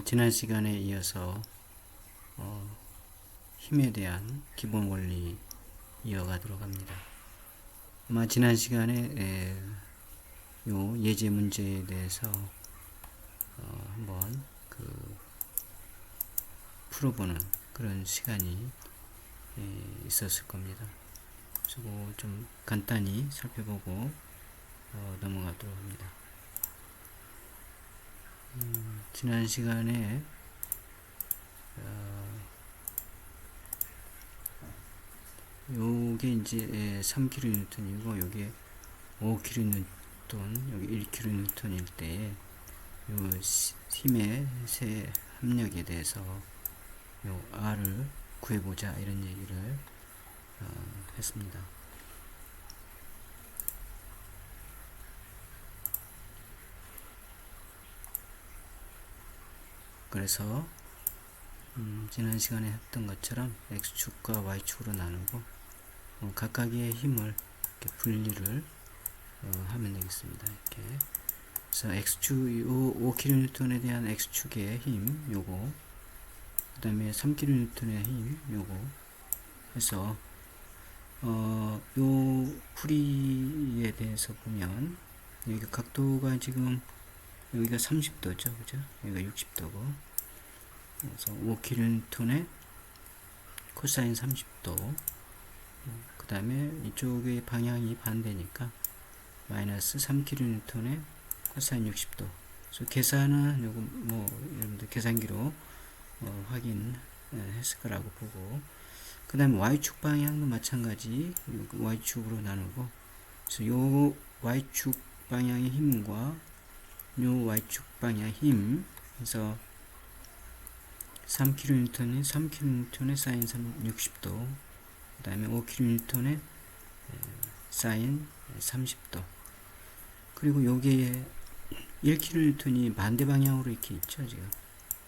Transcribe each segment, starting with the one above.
지난 시간에 이어서 힘에 대한 기본 원리 이어가도록 합니다. 아마 지난 시간에 요 예제 문제에 대해서 한번 풀어보는 그런 시간이 있었을 겁니다. 그리고 좀 간단히 살펴보고 넘어가도록 합니다. 지난 시간에 요게 이제 3kN이고 요게 5kN, 여기 1kN일 때에 요 힘의 세 합력에 대해서 요 R을 구해보자 이런 얘기를 했습니다. 그래서 지난 시간에 했던 것처럼 X축과 Y축으로 나누고 각각의 힘을 이렇게 분리를 하면 되겠습니다. 이렇게. 그래서 X축, 5kN에 대한 X축의 힘, 요거. 그 다음에 3kN의 힘, 요거. 해서, 요 풀이에 대해서 보면, 여기가 각도가 지금, 여기가 30도죠. 그죠? 여기가 60도고. 그래서 5kN의 코사인 30도. 그 다음에 이쪽의 방향이 반대니까 마이너스 3kN의 코사인 60도. 그래서 계산은 요거 뭐 여러분들 계산기로 확인했을 거라고 보고, 그 다음에 y축 방향도 마찬가지 y축으로 나누고, 그래서 요 y축 방향의 힘과 요 y축 방향 힘, 그래서 3kN이 3kN의 사인 60도, 그 다음에 5kN의 사인 30도. 그리고 요게 1kN이 반대 방향으로 이렇게 있죠, 지금.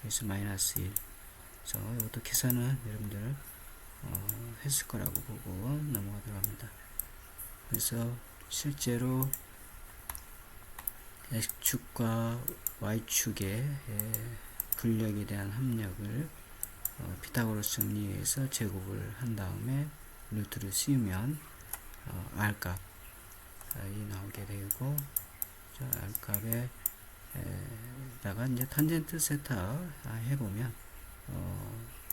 그래서 마이너스 1. 그래서 이것도 계산은 여러분들 했을 거라고 보고 넘어가도록 합니다. 그래서 실제로 X축과 Y축의 분력에 대한 합력을 피타고라스 정리해서 제곱을 한 다음에 루트를 씌우면 R값이 나오게 되고, R값에 다가 이제 탄젠트 세타 해보면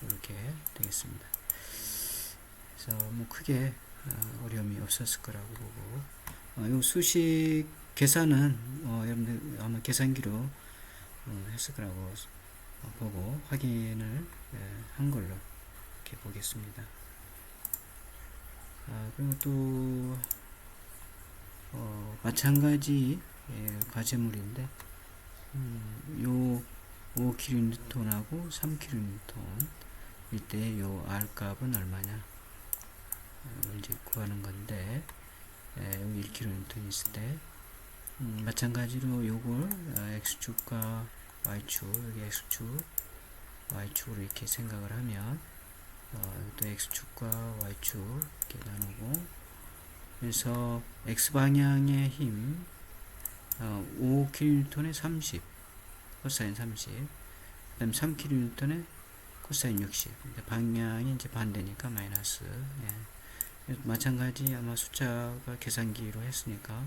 이렇게 되겠습니다. 그래서 뭐 크게 어려움이 없었을 거라고 보고, 요 수식 계산은 여러분들 아마 계산기로 했을 거라고 보고 확인을 한 걸로 이렇게 보겠습니다. 그리고 또 마찬가지 과제물인데, 요 5kN하고 3kN 일 때 요 R 값은 얼마냐 이제 구하는 건데, 1kN 있을 때 마찬가지로 요걸 X축과 Y축, 여기 X축, Y축으로 이렇게 생각을 하면 또 X축과 Y축 이렇게 나누고, 그래서 X방향의 힘 5kN의 30 코사인 30, 그 다음 3kN의 코사인 60. 방향이 이제 반대니까 마이너스. 마찬가지 아마 숫자가 계산기로 했으니까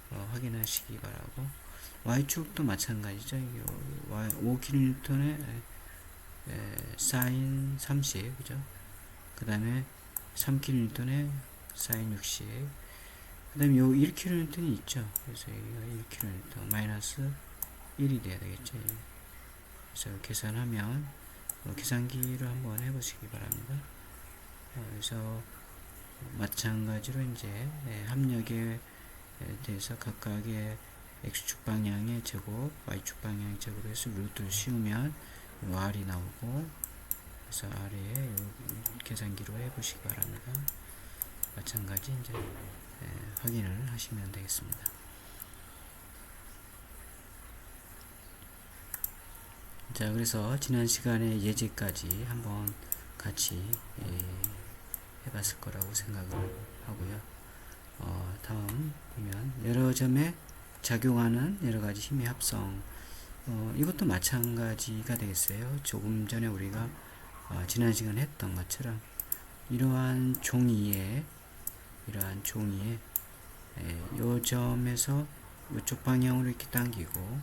확인하시기 바라고, Y축도 마찬가지죠. 5kN의 사인 30, 그죠? 그 다음에 3kN의 사인 60, 그 다음에 요 1kN이 있죠. 그래서 여기가 1kN 마이너스 1이 돼야 되겠죠. 그래서 계산하면 계산기를 한번 해보시기 바랍니다. 그래서 마찬가지로 이제 합력에 대해서 각각의 X축 방향의 제곱, Y축 방향의 제곱을 해서 루트를 씌우면 R이 나오고, 그래서 R에 계산기로 해보시기 바랍니다. 마찬가지 이제 확인을 하시면 되겠습니다. 자, 그래서 지난 시간에 예제까지 한번 같이 해봤을 거라고 생각을 하고요. 다음 보면 여러 점에 작용하는 여러 가지 힘의 합성 이것도 마찬가지가 되겠어요. 조금 전에 우리가 지난 시간에 했던 것처럼 이러한 종이에 요 점에서 이쪽 방향으로 이렇게 당기고,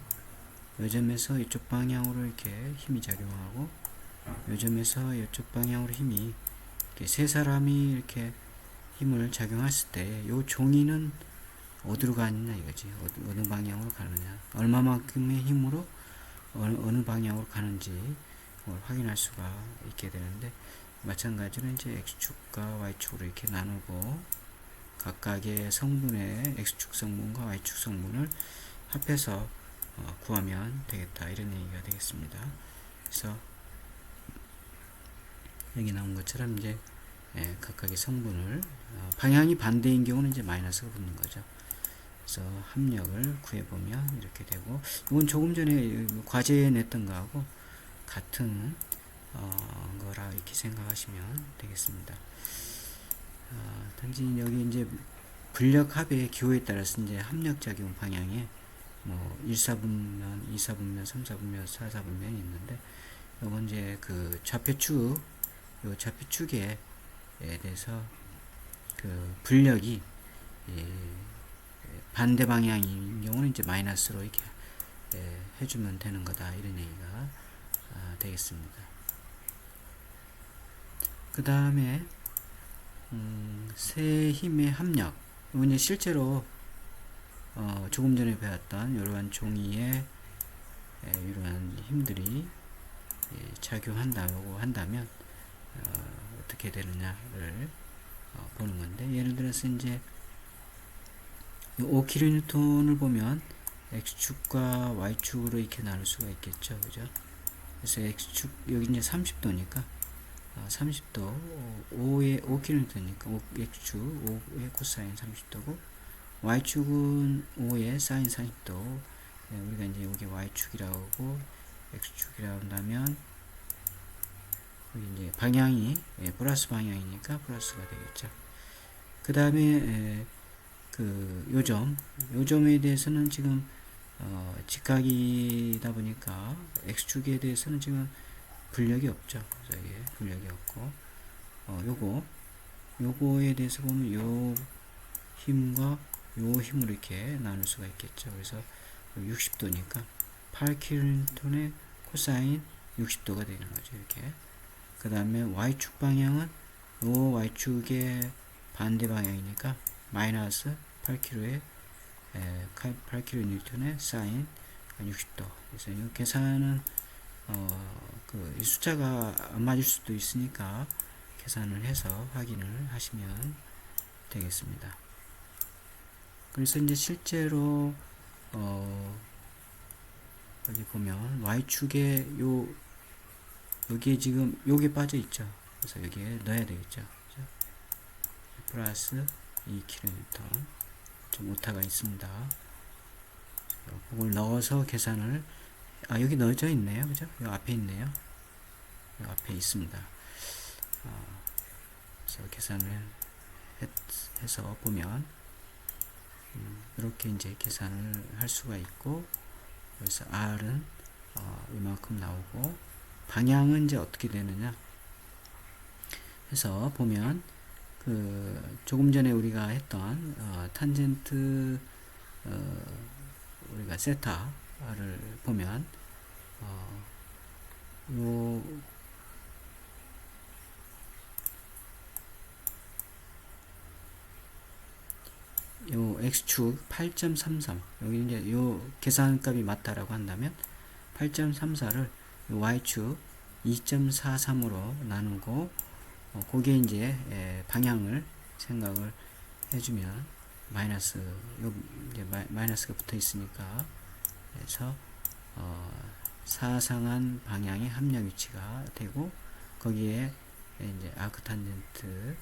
요 점에서 이쪽 방향으로 이렇게 힘이 작용하고, 요 점에서 이쪽 방향으로 힘이, 이렇게 세 사람이 이렇게 힘을 작용했을 때 요 종이는 어디로 가느냐 이거지. 어느 방향으로 가느냐, 얼마만큼의 힘으로 어느 방향으로 가는지 확인할 수가 있게 되는데, 마찬가지로 이제 x축과 y축으로 이렇게 나누고 각각의 성분의 x축 성분과 y축 성분을 합해서 구하면 되겠다, 이런 얘기가 되겠습니다. 그래서 여기 나온 것처럼 이제 각각의 성분을 방향이 반대인 경우는 이제 마이너스가 붙는 거죠. 그래서 합력을 구해보면 이렇게 되고, 이건 조금 전에 과제에 냈던 거하고 같은 거라 이렇게 생각하시면 되겠습니다. 단지 여기 이제 분력합의 기호에 따라서 이제 합력작용 방향에 뭐 1사분면, 2사분면, 3사분면, 4사분면이 있는데, 이건 이제 그 좌표축에 대해서 그 분력이 반대 방향인 경우는 이제 마이너스로 이렇게 해주면 되는 거다, 이런 얘기가 되겠습니다. 그 다음에 세 힘의 합력, 이건 실제로 조금 전에 배웠던 이러한 종이에 이러한 힘들이 작용한다고 한다면 어떻게 되느냐를 보는 건데, 예를 들어서 이제 5kN을 보면 x축과 y축으로 이렇게 나눌 수가 있겠죠, 그죠? 그래서 x축 여기 이제 30도니까 30도 5kN니까 x축 5의 코사인 30도고, y축은 5의 사인 30도. 우리가 이제 여기 y축이라고 하고 x축이라고 한다면 여기 이제 방향이 플러스 방향이니까 플러스가 되겠죠. 그 다음에 그 요점에 대해서는 지금 직각이다 보니까 x축에 대해서는 지금 분력이 없죠. 그래서 이게 분력이 없고, 요거에 대해서 보면 요 힘과 요 힘으로 이렇게 나눌 수가 있겠죠. 그래서 60도니까 8kN의 코사인 60도가 되는 거죠, 이렇게. 그 다음에 y축 방향은 요 y축의 반대 방향이니까 마이너스 8kg의 8kN의 사인 60도. 그래서 이 계산은 이 숫자가 안 맞을 수도 있으니까 계산을 해서 확인을 하시면 되겠습니다. 그래서 이제 실제로 여기 보면 y축에 여기에 지금 요게 빠져 있죠. 그래서 여기에 넣어야 되겠죠. 그죠? 플러스 2kN 좀 오타가 있습니다. 그걸 넣어서 계산을, 여기 넣어져 있네요. 그죠? 요 앞에 있네요. 요 앞에 있습니다. 그래서 계산을 해서 보면 이렇게 이제 계산을 할 수가 있고, 그래서 R은 이만큼 나오고, 방향은 이제 어떻게 되느냐 해서 보면, 그 조금 전에 우리가 했던 탄젠트 우리가 세타를 보면 요 x축 8.33, 여기 이제 요 계산값이 맞다라고 한다면 8.34를 y축 2.43으로 나누고, 거기에 이제 방향을 생각을 해주면 마이너스가 붙어 있으니까, 그래서 사상한 방향의 합력 위치가 되고, 거기에 이제 아크 탄젠트를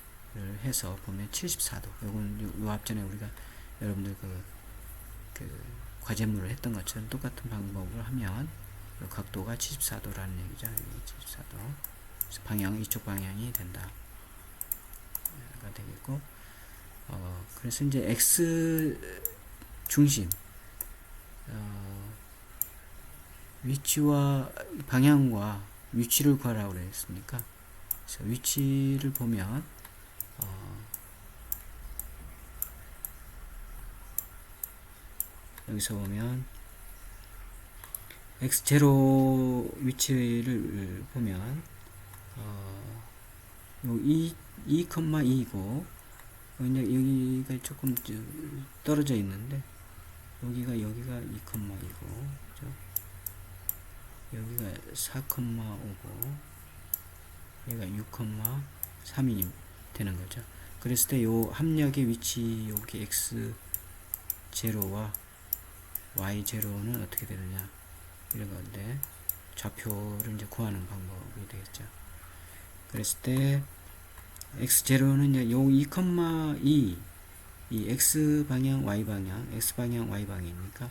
해서 보면 74도. 요건 요 앞전에 우리가 여러분들 그 과제물을 했던 것처럼 똑같은 방법을 하면 요 각도가 74도라는 얘기죠. 74도. 그래서 방향, 이쪽 방향이 된다. 가 되겠고, 그래서 이제 x 중심, 위치와 방향과 위치를 구하라고 그랬으니까, 그래서 위치를 보면 여기서 보면 x0 위치를 보면 요 2,2고 이제 여기가 조금 떨어져 있는데 여기가 2,2고 여기가 4,5고 여기가 6,3이 되는 거죠. 그랬을 때 요 합력의 위치 여기 x0와 y0는 어떻게 되느냐 이런 건데 좌표를 이제 구하는 방법이 되겠죠. 그랬을 때 x0는 이제 요 2,2 이 x 방향 y 방향 x 방향 y 방향이니까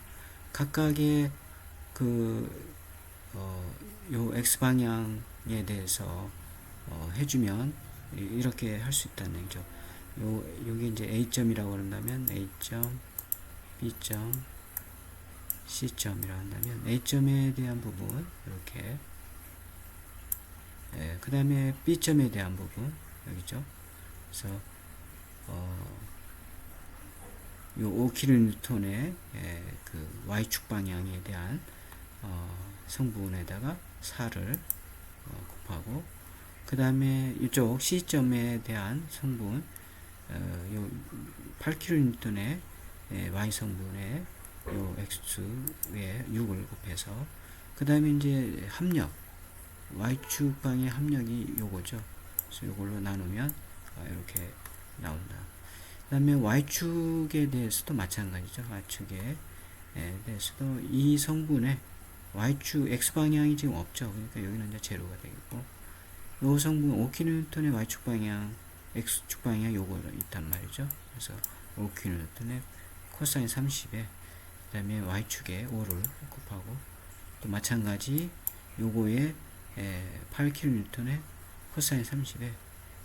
각각의 요 x 방향에 대해서 해주면 이렇게 할 수 있다는 얘기죠. 요게 이제 A점이라고 한다면 A점, B점, C점이라고 한다면 A점에 대한 부분 이렇게, 그 다음에 B점에 대한 부분 여기죠. 그래서 요 5kN의 그 Y축 방향에 대한 성분에다가 4를 곱하고, 그 다음에 이쪽 C점에 대한 성분 요 8kN의 Y 성분에 요 X축에 6을 곱해서, 그 다음에 이제 합력 Y축 방의 합력이 요거죠. 그래서 요걸로 나누면 이렇게 나온다. 그 다음에 Y축에 대해서도 마찬가지죠. Y축에 대해서도 이 성분에 Y축 X방향이 지금 없죠. 그러니까 여기는 이제 제로가 되겠고, 요 성분 5kN의 Y축 방향 X축 방향 요거 있단 말이죠. 그래서 5kN의 코사인 30에 그 다음에 Y축에 5를 곱하고, 또 마찬가지 요거에 8kN의 코사인 30에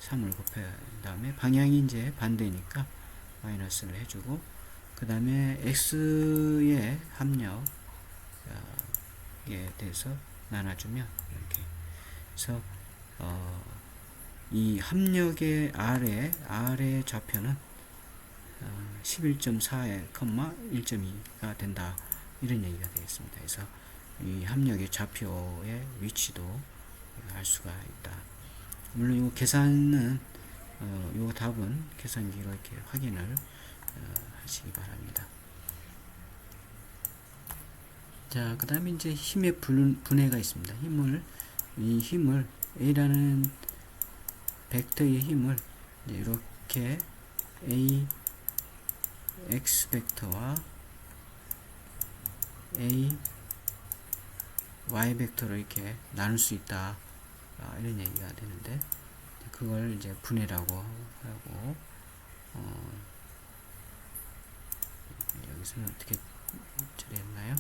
3을 곱한 다음에 방향이 이제 반대니까 마이너스를 해주고, 그 다음에 X의 합력에 대해서 나눠주면 이렇게. 그래서 이 합력의 R의 좌표는 11.4, 1.2가 된다 이런 얘기가 되겠습니다. 그래서 이 합력의 좌표의 위치도 알 수가 있다. 물론 이 계산은 요 답은 계산기로 이렇게 확인을 하시기 바랍니다. 자, 그 다음에 이제 힘의 분해가 있습니다. 이 힘을 A라는 벡터의 힘을 이렇게 A X 벡터와 A Y 벡터로 이렇게 나눌 수 있다, 이런 얘기가 되는데, 그걸 이제 분해라고 하고, 여기서는 어떻게 처리했나요?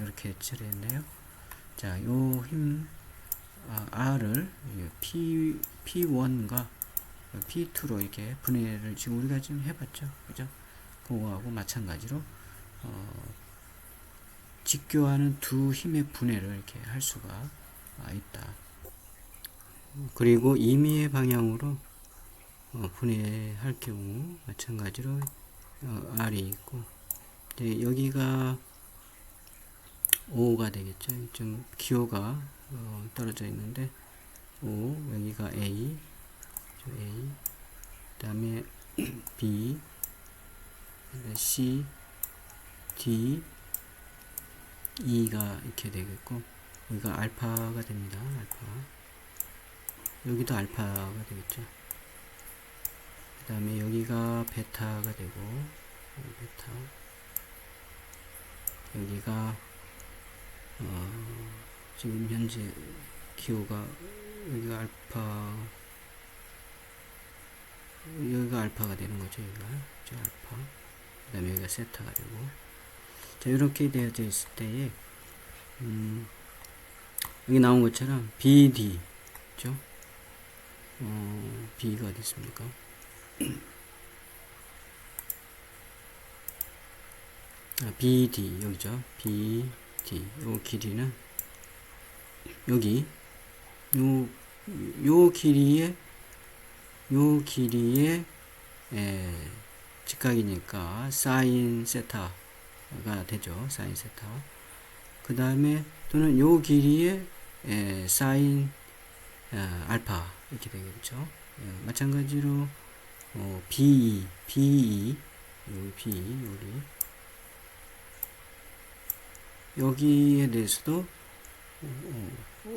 이렇게 처리했네요. 자, 요 힘 R을 P1과 P2로 이렇게 분해를 지금 우리가 지금 해봤죠, 그죠? 그거하고 마찬가지로 직교하는 두 힘의 분해를 이렇게 할 수가 있다. 그리고 임의의 방향으로 분해할 경우 마찬가지로 R이 있고, 이제 여기가 O가 되겠죠. 좀 기호가 떨어져 있는데 O, 여기가 A, 그 다음에 B, C, D, E가 이렇게 되겠고, 여기가 알파가 됩니다. 알파. 여기도 알파가 되겠죠. 그 다음에 여기가 베타가 되고, 베타. 여기가 지금 현재 기호가 여기가 알파가 되는 거죠. 여기가 알파. 그 다음에 여기가 세타가 되고, 자, 이렇게 되어져 있을 때에 여기 나온 것처럼 BD 죠. B가 어디 있습니까? BD 여기죠. B velocity 요 길이는 여기 요 길이의 직각이니까 사인 세타가 되죠. 사인 세타. 그 다음에 또는 요 길이의 사인 알파 이렇게 되겠죠. 마찬가지로 BE 여기 여기에 대해서도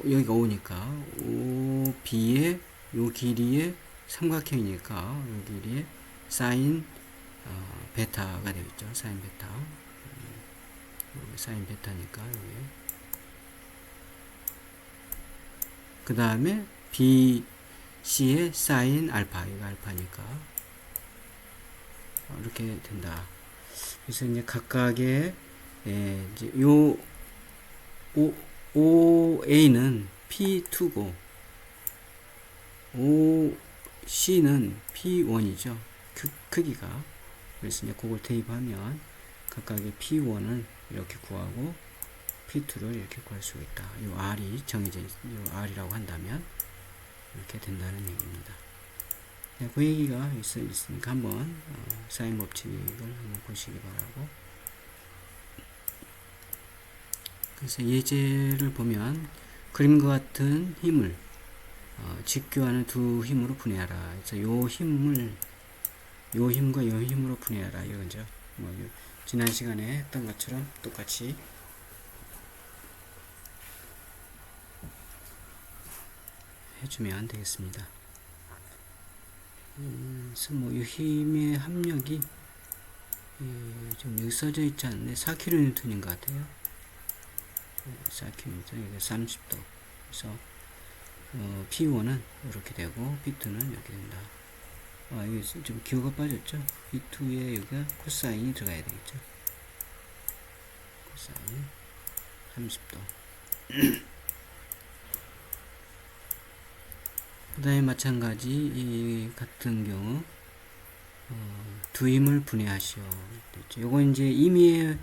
여기가 오니까 OB의 요 길이의 삼각형이니까 요 길이의 사인 베타가 되겠죠. 사인 베타. 여기 사인 베타니까 여기. 그 다음에 BC의 사인 알파. 이거 알파니까 이렇게 된다. 그래서 이제 각각의 이제 요 OA는 P2고 OC는 P1이죠. 크기가. 그래서 이제 그걸 대입하면 각각의 P1을 이렇게 구하고 P2를 이렇게 구할 수 있다. 이 R이 정해져 요 R이라고 한다면 이렇게 된다는 얘기입니다. 네, 그 얘기가 있으니까 한번 사인 법칙을 한번 보시기 바라고. 그래서 예제를 보면 그림과 같은 힘을 직교하는 두 힘으로 분해하라. 그래서 요 힘과 요 힘으로 분해하라. 이거죠. 지난 시간에 했던 것처럼 똑같이 해주면 되겠습니다. 그래서 이 힘의 합력이 좀 여기 써져 있지 않네. 4kN인 것 같아요. 4kN, 이게 30도. 그래서 P1은 이렇게 되고 P2는 이렇게 된다. 이게 좀 기호가 빠졌죠. P2에 여기가 코사인이 들어가야 되겠죠. 코사인 30도. 그 다음에 마찬가지 이 같은 경우 두 힘을 분해하시오. 요거 이제 임의의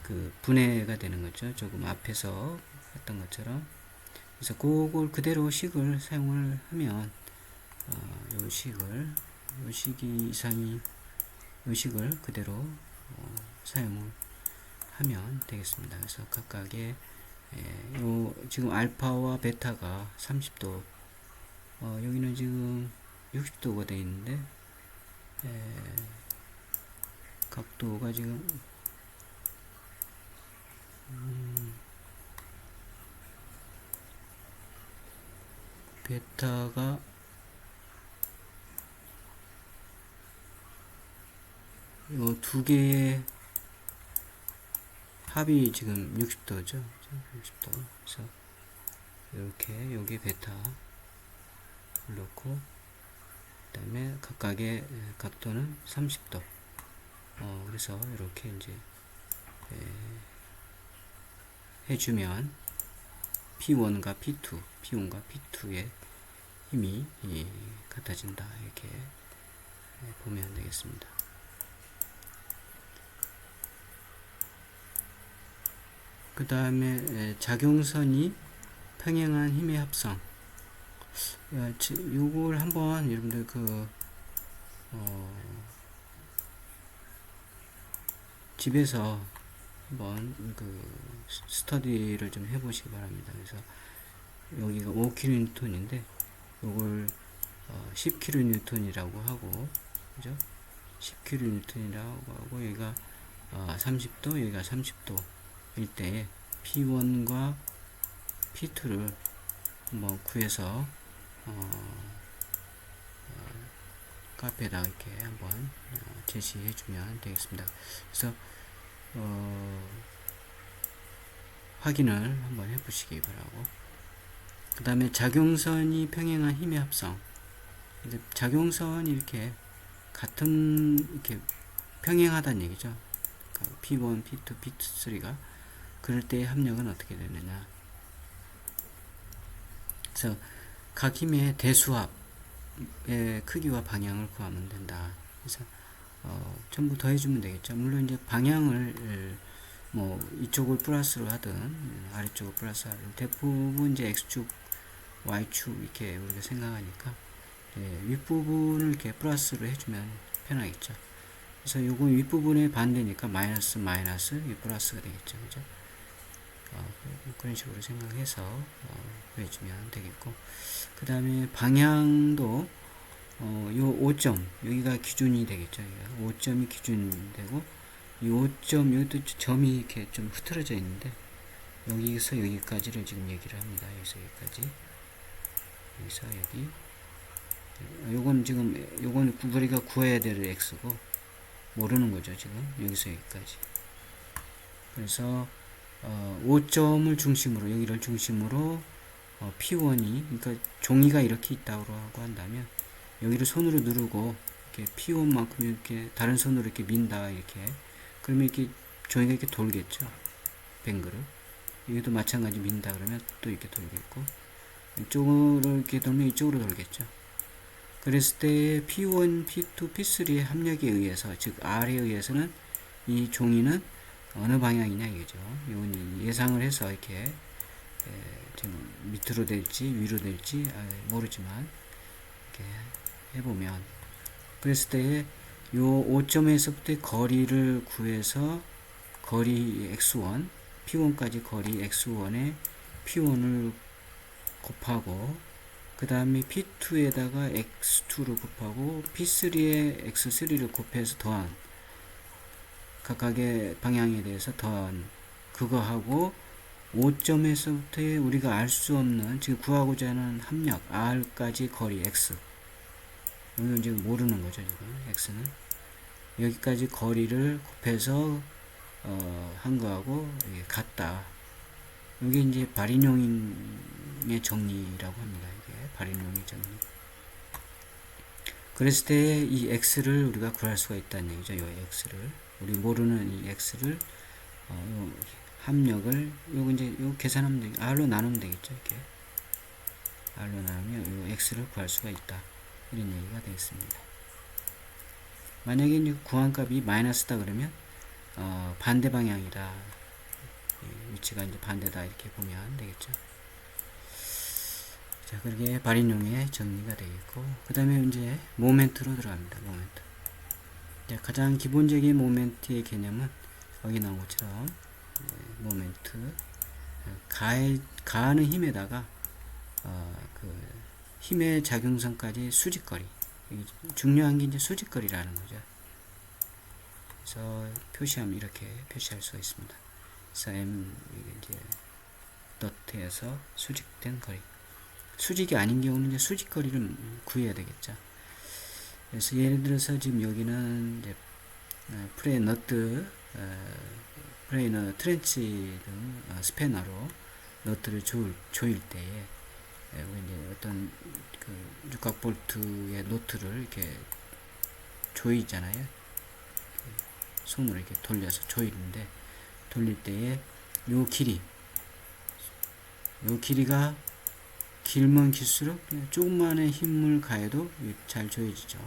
그 분해가 되는 거죠. 조금 앞에서 했던 것처럼. 그래서 그걸 그대로 식을 사용을 하면 요 식이 이상이 요 식을 그대로 사용을 하면 되겠습니다. 그래서 각각의 요 지금 알파와 베타가 30도 여기는 지금 60도가 되어 있는데 각도가 지금 베타가 요 두 개의 합이 지금 60도죠. 60도. 그래서 이렇게 여기 베타 넣고 그 다음에 각각의 각도는 30도. 그래서 이렇게 이제 해주면 P1과 P1과 P2의 힘이 같아진다. 이렇게 보면 되겠습니다. 그 다음에 작용선이 평행한 힘의 합성. 요걸 한번 여러분들 집에서 한번 스터디를 좀 해보시기 바랍니다. 그래서 여기가 5kN인데 요걸 10kN이라고 하고, 그죠? 10kN이라고 하고 여기가 30도, 여기가 30도 일 때 P1과 P2를 한번 구해서 카페에다 이렇게 한번 제시해 주면 되겠습니다. 그래서 확인을 한번 해 보시기 바라고. 그 다음에 작용선이 평행한 힘의 합성. 작용선이 이렇게 같은 이렇게 평행하다는 얘기죠. P1, P2, P3가 그럴 때의 합력은 어떻게 되느냐. 그래서 각 힘의 대수합의 크기와 방향을 구하면 된다. 그래서 전부 더해주면 되겠죠. 물론 이제 방향을 뭐 이쪽을 플러스로 하든 아래쪽을 플러스 하든 대부분 이제 x축, y축 이렇게 우리가 생각하니까 윗부분을 이렇게 플러스로 해주면 편하겠죠. 그래서 요거 윗부분의 반대니까 마이너스 이 플러스가 되겠죠. 그죠? 그런 식으로 생각해서 구해주면 되겠고, 그 다음에 방향도 요 5점 여기가 기준이 되겠죠. 5점이 기준되고 이 5점 여기도 점이 이렇게 좀 흐트러져 있는데 여기서 여기까지를 지금 얘기를 합니다. 여기서 여기까지, 여기서 여기. 요건 지금 요건 우리가 구해야 될 x고 모르는 거죠. 지금 여기서 여기까지. 그래서 5점을 중심으로, 여기를 중심으로 P1이, 그러니까 종이가 이렇게 있다고 하고 한다면 여기를 손으로 누르고 이렇게 P1만큼 이렇게 다른 손으로 이렇게 민다, 이렇게. 그러면 이렇게 종이가 이렇게 돌겠죠. 뱅그를. 여기도 마찬가지 민다 그러면 또 이렇게 돌겠고, 이쪽으로 이렇게 돌면 이쪽으로 돌겠죠. 그랬을 때 P1, P2, P3의 합력에 의해서, 즉 R에 의해서는 이 종이는 어느 방향이냐 이거죠. 이건 예상을 해서 이렇게 지금 밑으로 될지 위로 될지 모르지만 이렇게 해보면, 그랬을 때 요 5점에서부터 거리를 구해서 거리 x1, p1까지 거리 x1에 p1을 곱하고, 그 다음에 p2에다가 x2를 곱하고 p3에 x3를 곱해서 더한, 각각의 방향에 대해서 더한 그거하고 5점에서부터 우리가 알 수 없는, 지금 구하고자 하는 합력 r까지 거리 x, 이건 지금 모르는 거죠. 지금 x는 여기까지 거리를 곱해서 한 거하고 같다. 이게 이제 발인용의 정리라고 합니다. 이게 발인용의 정리. 그랬을 때 이 x를 우리가 구할 수가 있다는 얘기죠. 이 x를, 우리 모르는 이 x를 요 합력을 요거 이제 요 계산하면 되겠죠. r로 나누면 되겠죠. 이렇게 r로 나누면 요 x를 구할 수가 있다, 이런 얘기가 되겠습니다. 만약에 이제 구한값이 마이너스다 그러면 반대 방향이다, 위치가 이제 반대다, 이렇게 보면 되겠죠. 자, 그렇게 발인용의 정리가 되겠고, 그 다음에 이제 모멘트로 들어갑니다. 모멘트. 자, 가장 기본적인 모멘트의 개념은 여기 나온 것처럼 모멘트, 가하는 힘에다가 그 힘의 작용선까지 수직거리, 중요한 게 이제 수직거리라는 거죠. 그래서 표시하면 이렇게 표시할 수가 있습니다. 그래서 M, 이게 이제 너트에서 수직된 거리. 수직이 아닌 경우는 이제 수직거리를 구해야 되겠죠. 그래서 예를 들어서 지금 여기는 이제 프레이 너트, 프레이너, 트렌치 등 스패너로 너트를 조일 때에 이제 어떤 그 육각 볼트의 노트를 이렇게 조이잖아요. 손으로 이렇게 돌려서 조이는데, 돌릴 때에 요 길이가 길면 길수록 조금만의 힘을 가해도 잘 조여지죠.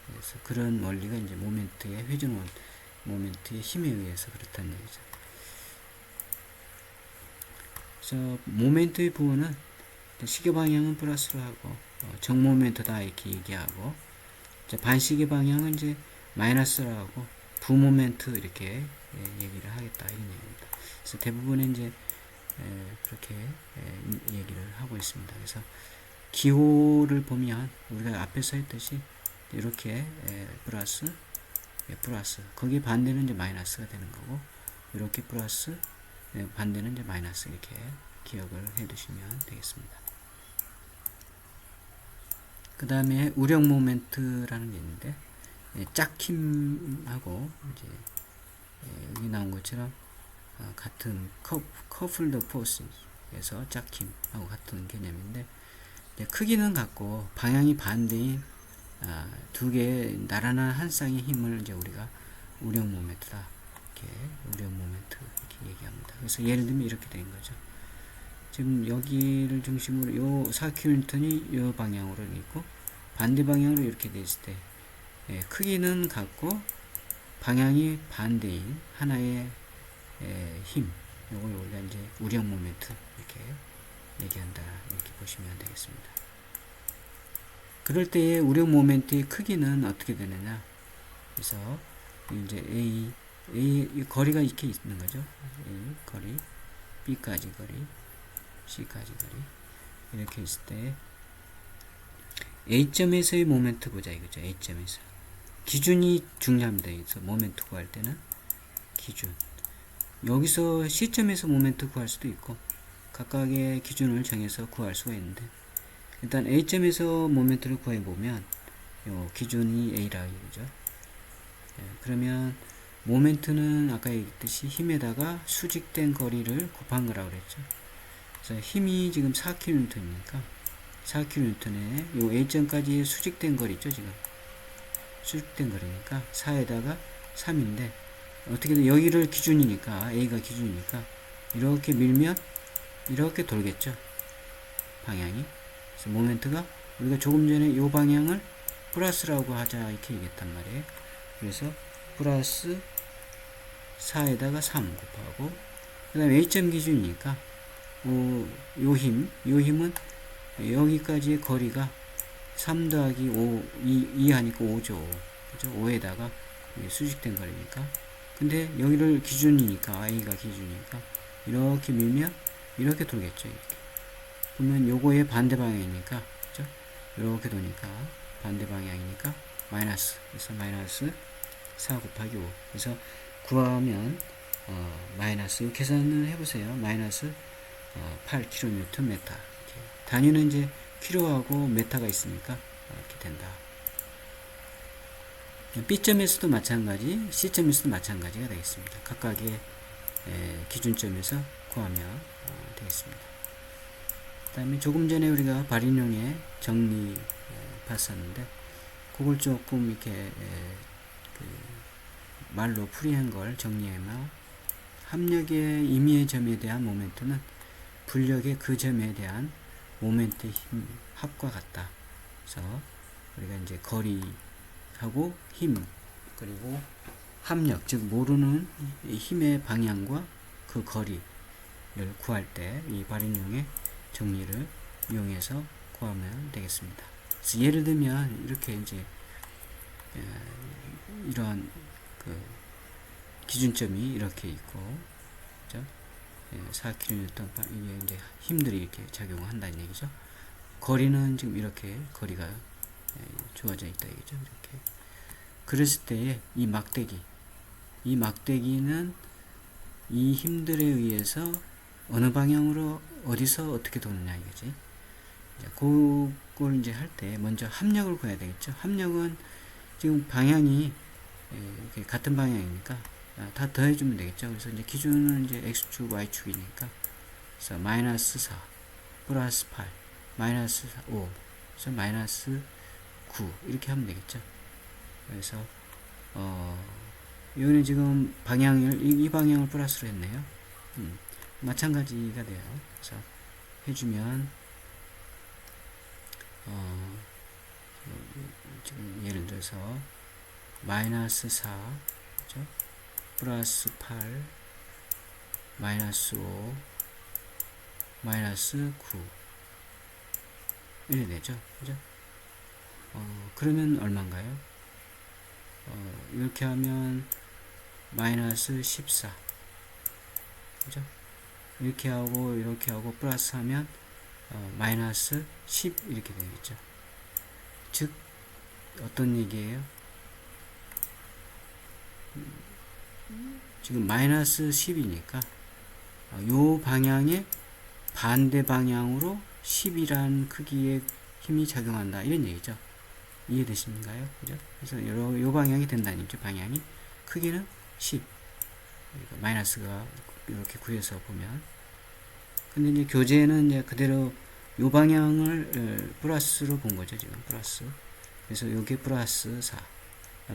그래서 그런 원리가 이제 모멘트의 회전 모멘트의 힘에 의해서 그렇다는 얘기죠. 그래서 모멘트의 부호는 시계 방향은 플러스로 하고 정모멘트다 이렇게 얘기하고, 반시계 방향은 이제 마이너스로 하고 부모멘트 이렇게 얘기를 하겠다, 이런 얘기입니다. 그래서 대부분은 이제 그렇게 얘기를 하고 있습니다. 그래서 기호를 보면 우리가 앞에서 했듯이 이렇게 플러스, 거기에 반대는 이제 마이너스가 되는 거고, 이렇게 플러스, 반대는 이제 마이너스, 이렇게 기억을 해 두시면 되겠습니다. 그 다음에 우력 모멘트라는 게 있는데, 짝힘하고 이제 여기 나온 것처럼 같은 커플드 포스에서 짝힘하고 같은 개념인데, 크기는 같고 방향이 반대인 두 개의 나란한 한 쌍의 힘을 이제 우리가 우력 모멘트다, 이렇게 우력 모멘트 이렇게 얘기합니다. 그래서 예를 들면 이렇게 된 거죠. 지금 여기를 중심으로 요 4kN이 요 방향으로 있고 반대 방향으로 이렇게 됐을 때 크기는 같고 방향이 반대인 하나의 힘, 요걸 우리가 이제 우력 모멘트 이렇게 얘기한다, 이렇게 보시면 되겠습니다. 그럴 때의 우력 모멘트의 크기는 어떻게 되느냐? 그래서 이제 A 거리가 이렇게 있는 거죠. A 거리, B까지 거리, C까지 거리 이렇게 있을 때 A점에서의 모멘트 보자 이거죠. A점에서 기준이 중요합니다. 여기서 모멘트 구할 때는 기준. 여기서 C점에서 모멘트 구할 수도 있고 각각의 기준을 정해서 구할 수가 있는데 일단 A점에서 모멘트를 구해보면 요 기준이 A라 이거죠. 그러면 모멘트는 아까 얘기했듯이 힘에다가 수직된 거리를 곱한 거라고 그랬죠. 그래서 힘이 지금 4kN이니까 4kN에 요 A점까지 수직된 거리 있죠. 지금 수직된 거리니까 4에다가 3인데 어떻게든 여기를 기준이니까 A가 기준이니까 이렇게 밀면 이렇게 돌겠죠. 방향이. 그래서 모멘트가 우리가 조금 전에 요 방향을 플러스라고 하자 이렇게 얘기했단 말이에요. 그래서 플러스 4에다가 3 곱하고 그 다음에 A점 기준이니까 요 힘은 여기까지의 거리가 3 더하기 5 2 하니까 5죠. 그죠? 5에다가 수직된 거리니까 근데 여기를 기준이니까 A가 기준이니까 이렇게 밀면 이렇게 돌겠죠. 이렇게 그러면 요거의 반대 방향이니까 그죠? 이렇게 도니까 반대 방향이니까 마이너스 그래서 마이너스 4 곱하기 5 그래서 구하면 마이너스 계산을 해보세요. 마이너스 8kN 메타 단위는 이제 킬로하고 메타가 있으니까 이렇게 된다. B점에서도 마찬가지 C점에서도 마찬가지가 되겠습니다. 각각의 기준점에서 구하면 되겠습니다. 그 다음에 조금 전에 우리가 발인용의 정리 봤었는데 그걸 조금 이렇게 말로 풀이한 걸 정리하면 합력의 임의의 점에 대한 모멘트는 불력의 그 점에 대한 모멘트의 힘 합과 같다. 그래서 우리가 이제 거리하고 힘 그리고 합력 즉 모르는 힘의 방향과 그 거리를 구할 때 이 발인용의 정리를 이용해서 구하면 되겠습니다. 그래서 예를 들면 이렇게 이제 이러한 그 기준점이 이렇게 있고, 그죠? 4kN 이게 이제 힘들이 이렇게 작용한다는 얘기죠. 거리는 지금 이렇게 거리가 주어져 있다 이거죠. 이렇게 그랬을 때에 이 막대기는 이 힘들에 의해서 어느 방향으로 어디서 어떻게 도느냐 이거지. 그걸 이제 할 때 먼저 합력을 구해야 되겠죠. 합력은 지금 방향이 이렇게 같은 방향이니까 다 더해주면 되겠죠. 그래서 이제 기준은 이제 x축, y축이니까 그래서 마이너스 4 플러스 8 마이너스 5 그래서 마이너스 9 이렇게 하면 되겠죠. 그래서 이거는 지금 방향을 이 방향을 플러스로 했네요. 마찬가지가 돼요. 그래서 해주면 지금 예를 들어서 마이너스 4 그죠? 플러스 8 마이너스 5 마이너스 9 이렇게 되죠. 그죠? 그러면 얼마인가요? 이렇게 하면 마이너스 14 그죠? 이렇게 하고 플러스 하면 마이너스 10 이렇게 되겠죠. 즉 어떤 얘기예요? 지금 마이너스 10이니까 요 방향의 반대 방향으로 10이란 크기의 힘이 작용한다 이런 얘기죠. 이해되시는가요? 그죠? 그래서 요 방향이 된다는 얘기죠. 방향이 크기는 10 그러니까 마이너스가 이렇게 구해서 보면 근데 이제 교재는 이제 그대로 요 방향을 플러스로 본 거죠. 지금 플러스 그래서 요게 플러스 4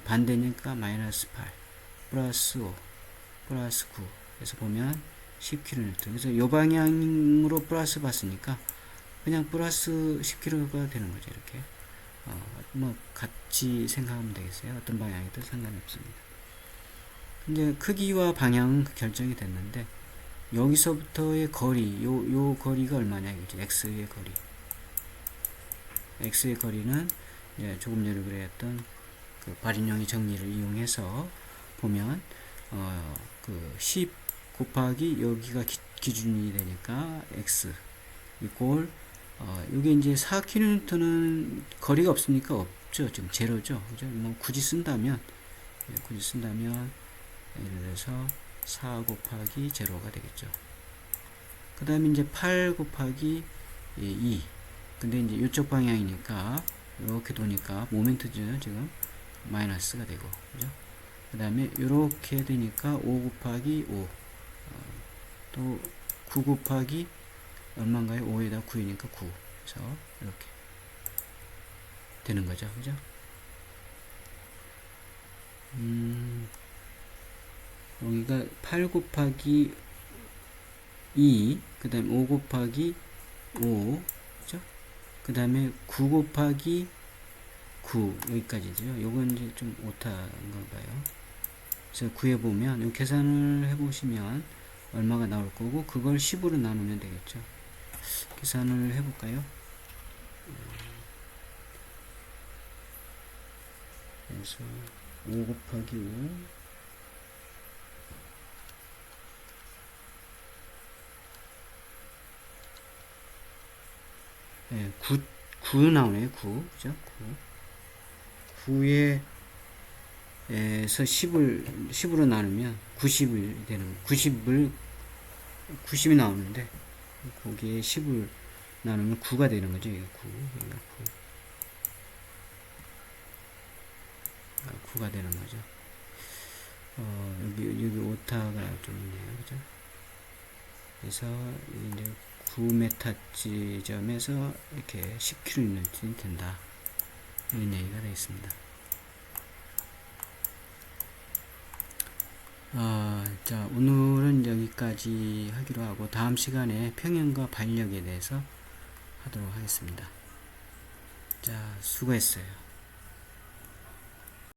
반대니까 마이너스 8 플러스 5 플러스 9 그래서 보면 10kN 그래서 요 방향으로 플러스 봤으니까 그냥 플러스 10kg가 되는 거죠. 이렇게 뭐 같이 생각하면 되겠어요. 어떤 방향이든 상관이 없습니다. 이제 크기와 방향 결정이 됐는데, 여기서부터의 거리, 요 거리가 얼마냐 이거죠. x의 거리. x의 거리는 이제 조금 전에 그랬던 그 발인용의 정리를 이용해서 보면 그 10 곱하기 여기가 기준이 되니까 x 이꼴 요게 이제 4km는 거리가 없으니까 없죠. 지금 제로죠. 그죠? 뭐 굳이 쓴다면 예를 들어서 4 곱하기 제로가 되겠죠. 그 다음에 이제 8 곱하기 2. 근데 이제 이쪽 방향이니까 이렇게 도니까 모멘트죠. 지금 마이너스가 되고, 그죠? 그 다음에 이렇게 되니까 5 곱하기 5. 또 9 곱하기 얼마인가요? 5에다 9이니까 9. 그래서 이렇게 되는 거죠. 그죠? 여기가 8 곱하기 2, 그 다음에 5 곱하기 5, 그죠? 그 다음에 9 곱하기 9, 여기까지죠. 요건 이제 좀 오타인 건가요? 그래서 구해보면, 요 계산을 해보시면 얼마가 나올 거고, 그걸 10으로 나누면 되겠죠. 계산을 해볼까요? 그래서 5 곱하기 5 네, 9 나오네요. 9. 그죠? 9에서 10으로 나누면 90이 되는, 90이 나오는데, 거기에 10을 나누면 9가 되는 거죠. 이게 9. 여기가 9. 9가 되는 거죠. 여기 오타가 좀 있네요. 그죠? 그래서, 이제 9m 지점에서 이렇게 10km이 된다. 이런 얘기가 되어 있습니다. 자, 오늘은 여기까지 하기로 하고, 다음 시간에 평형과 반력에 대해서 하도록 하겠습니다. 자, 수고했어요.